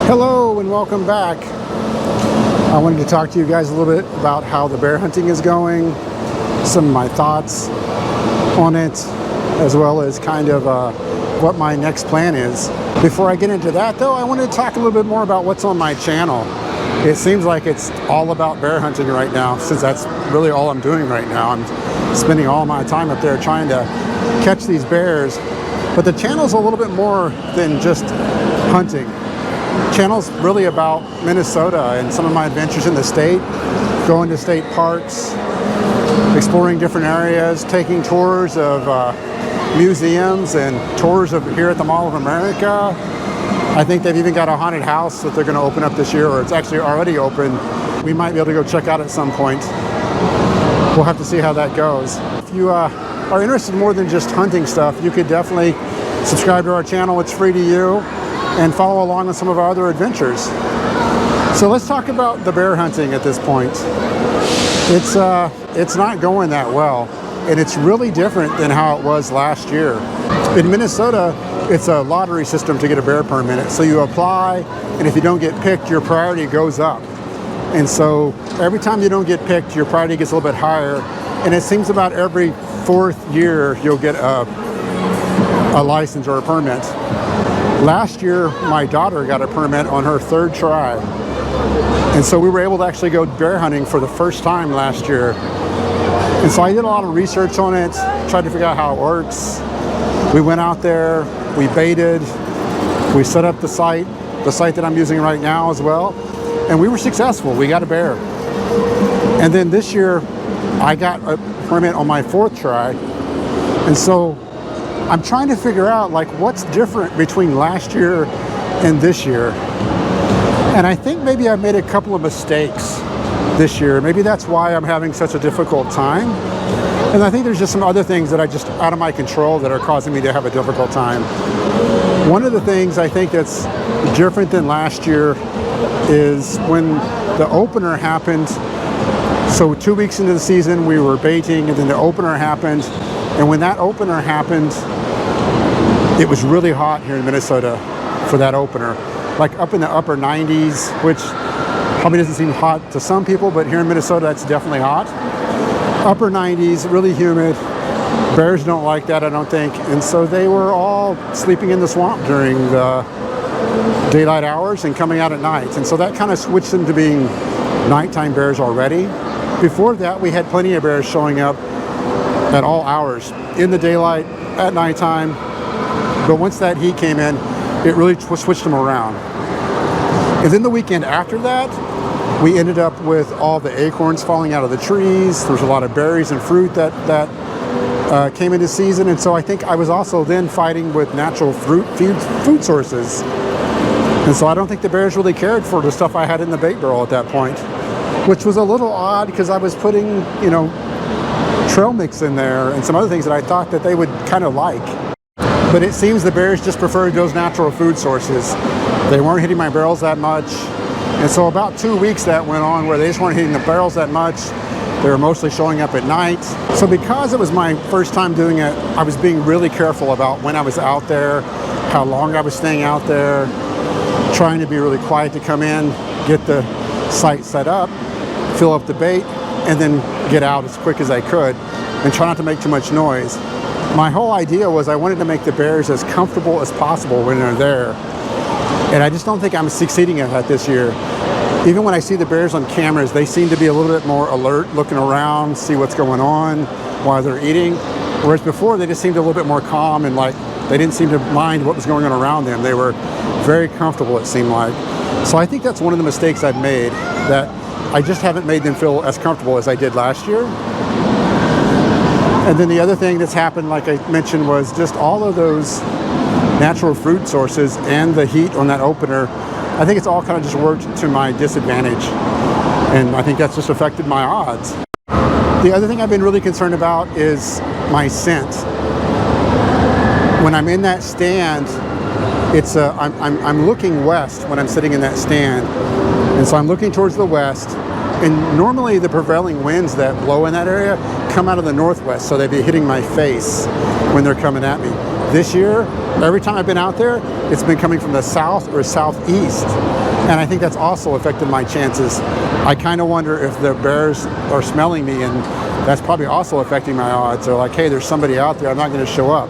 Hello and welcome back. I wanted to talk to you guys a little bit about how the bear hunting is going, some of my thoughts on it, as well as kind of what my next plan is. Before I get into that though, I wanted to talk a little bit more about what's on my channel. It seems like it's all about bear hunting right now, since that's really all I'm doing right now. I'm spending all my time up there trying to catch these bears. But the channel's a little bit more than just hunting. Channel's really about Minnesota and some of my adventures in the state, going to state parks, exploring different areas, taking tours of museums and tours of here at the Mall of America. I think they've even got a haunted house that they're going to open up this year, or it's actually already open. We might be able to go check out at some point. We'll have to see how that goes. If you are interested in more than just hunting stuff, you could definitely subscribe to our channel. It's free to you, and follow along with some of our other adventures. So let's talk about the bear hunting at this point. It's not going that well, and it's really different than how it was last year. In Minnesota, it's a lottery system to get a bear permit. So you apply, and if you don't get picked, your priority goes up. And so every time you don't get picked, your priority gets a little bit higher. And it seems about every fourth year, you'll get a license or a permit. Last year, my daughter got a permit on her third try. And so we were able to actually go bear hunting for the first time last year. And so I did a lot of research on it, tried to figure out how it works. We went out there, we baited, we set up the site that I'm using right now as well. And we were successful, we got a bear. And then this year, I got a permit on my fourth try. And so I'm trying to figure out like what's different between last year and this year. And I think maybe I've made a couple of mistakes this year. Maybe that's why I'm having such a difficult time. And I think there's just some other things that are just out of my control that are causing me to have a difficult time. One of the things I think that's different than last year is when the opener happened. So 2 weeks into the season, we were baiting, and then the opener happened. And when that opener happened, it was really hot here in Minnesota for that opener. Like up in the upper 90s, which probably doesn't seem hot to some people, but here in Minnesota, that's definitely hot. Upper 90s, really humid. Bears don't like that, I don't think. And so they were all sleeping in the swamp during the daylight hours and coming out at night. And so that kind of switched them to being nighttime bears already. Before that, we had plenty of bears showing up at all hours, in the daylight, at nighttime. But once that heat came in, it really switched them around. And then the weekend after that, we ended up with all the acorns falling out of the trees. There was a lot of berries and fruit that came into season. And so I think I was also then fighting with natural food sources. And so I don't think the bears really cared for the stuff I had in the bait barrel at that point, which was a little odd because I was putting, trail mix in there and some other things that I thought that they would kind of like. But it seems the bears just preferred those natural food sources. They weren't hitting my barrels that much. And so about 2 weeks that went on where they just weren't hitting the barrels that much. They were mostly showing up at night. So because it was my first time doing it, I was being really careful about when I was out there, how long I was staying out there, trying to be really quiet to come in, get the site set up, fill up the bait, and then get out as quick as I could and try not to make too much noise. My whole idea was I wanted to make the bears as comfortable as possible when they're there. And I just don't think I'm succeeding at that this year. Even when I see the bears on cameras, they seem to be a little bit more alert, looking around, see what's going on while they're eating. Whereas before, they just seemed a little bit more calm and like they didn't seem to mind what was going on around them. They were very comfortable, it seemed like. So I think that's one of the mistakes I've made, that I just haven't made them feel as comfortable as I did last year. And then the other thing that's happened, like I mentioned, was just all of those natural fruit sources and the heat on that opener. I think it's all kind of just worked to my disadvantage. And I think that's just affected my odds. The other thing I've been really concerned about is my scent. When I'm in that stand, I'm looking west when I'm sitting in that stand. And so I'm looking towards the west. And normally the prevailing winds that blow in that area come out of the northwest, so they'd be hitting my face when they're coming at me. This year, every time I've been out there, it's been coming from the south or southeast. And I think that's also affected my chances. I kind of wonder if the bears are smelling me, and that's probably also affecting my odds. They're like, hey, there's somebody out there, I'm not going to show up.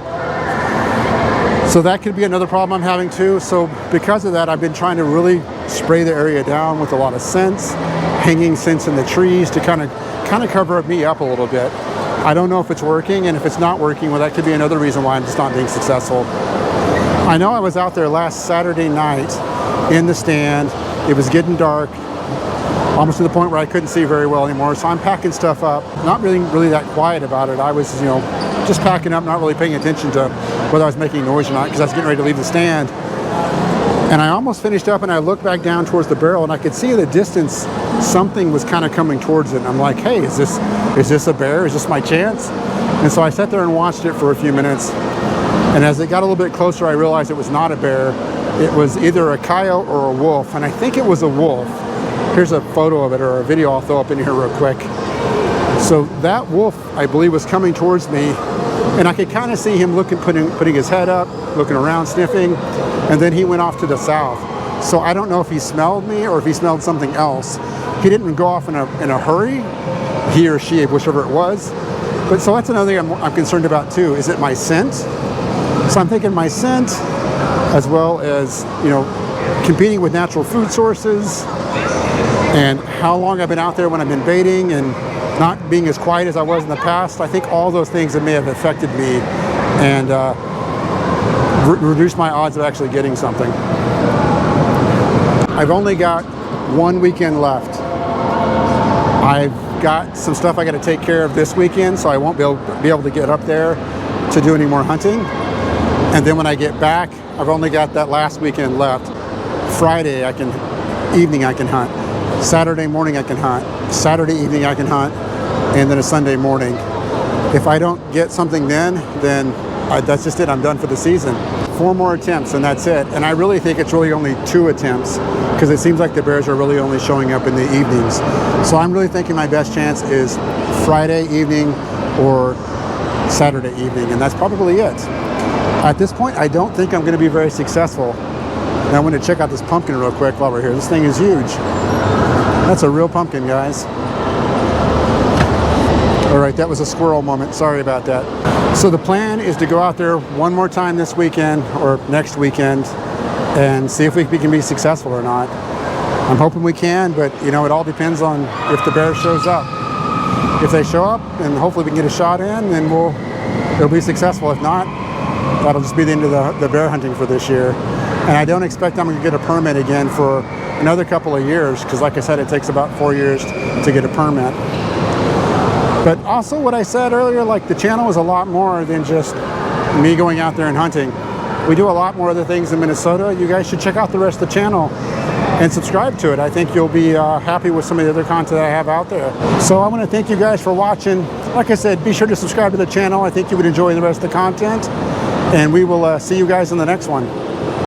So that could be another problem I'm having too. So because of that, I've been trying to really spray the area down with a lot of scents, hanging scents in the trees to kind of cover me up a little bit. I don't know if it's working, and if it's not working, well, that could be another reason why I'm just not being successful. I know I was out there last Saturday night in the stand. It was getting dark, almost to the point where I couldn't see very well anymore. So I'm packing stuff up, not really that quiet about it. I was, just packing up, not really paying attention to whether I was making noise or not, because I was getting ready to leave the stand. And I almost finished up, and I looked back down towards the barrel, and I could see in the distance something was kind of coming towards it. And I'm like, hey, is this a bear? Is this my chance? And so I sat there and watched it for a few minutes. And as it got a little bit closer, I realized it was not a bear. It was either a coyote or a wolf, and I think it was a wolf. Here's a photo of it, or a video I'll throw up in here real quick. So that wolf, I believe, was coming towards me, and I could kind of see him putting his head up, looking around, sniffing, and then he went off to the south. So I don't know if he smelled me or if he smelled something else. He didn't go off in a hurry, he or she, whichever it was. But so that's another thing I'm concerned about too. Is it my scent? So I'm thinking my scent, as well as, competing with natural food sources, and how long I've been out there when I've been baiting, and not being as quiet as I was in the past. I think all those things that may have affected me and reduced my odds of actually getting something. I've only got one weekend left. I've got some stuff I got to take care of this weekend, so I won't be able to get up there to do any more hunting. And then when I get back, I've only got that last weekend left. Friday evening I can hunt. Saturday morning I can hunt. Saturday evening I can hunt. And then a Sunday morning. If I don't get something then that's just it. I'm done for the season. 4 more attempts and that's it. And I really think it's really only 2 attempts, because it seems like the bears are really only showing up in the evenings. So I'm really thinking my best chance is Friday evening or Saturday evening, and that's probably it. At this point, I don't think I'm going to be very successful. Now I'm going to check out this pumpkin real quick while we're here. This thing is huge. That's a real pumpkin, guys. All right, that was a squirrel moment. Sorry about that. So the plan is to go out there one more time this weekend or next weekend and see if we can be successful or not. I'm hoping we can, but it all depends on if the bear shows up. If they show up, and hopefully we can get a shot in, then it'll be successful. If not, that'll just be the end of the bear hunting for this year. And I don't expect I'm going to get a permit again for another couple of years, because like I said, it takes about 4 years to get a permit. But also what I said earlier, like the channel is a lot more than just me going out there and hunting. We do a lot more other things in Minnesota. You guys should check out the rest of the channel and subscribe to it. I think you'll be happy with some of the other content I have out there. So I want to thank you guys for watching. Like I said, be sure to subscribe to the channel. I think you would enjoy the rest of the content. And we will see you guys in the next one.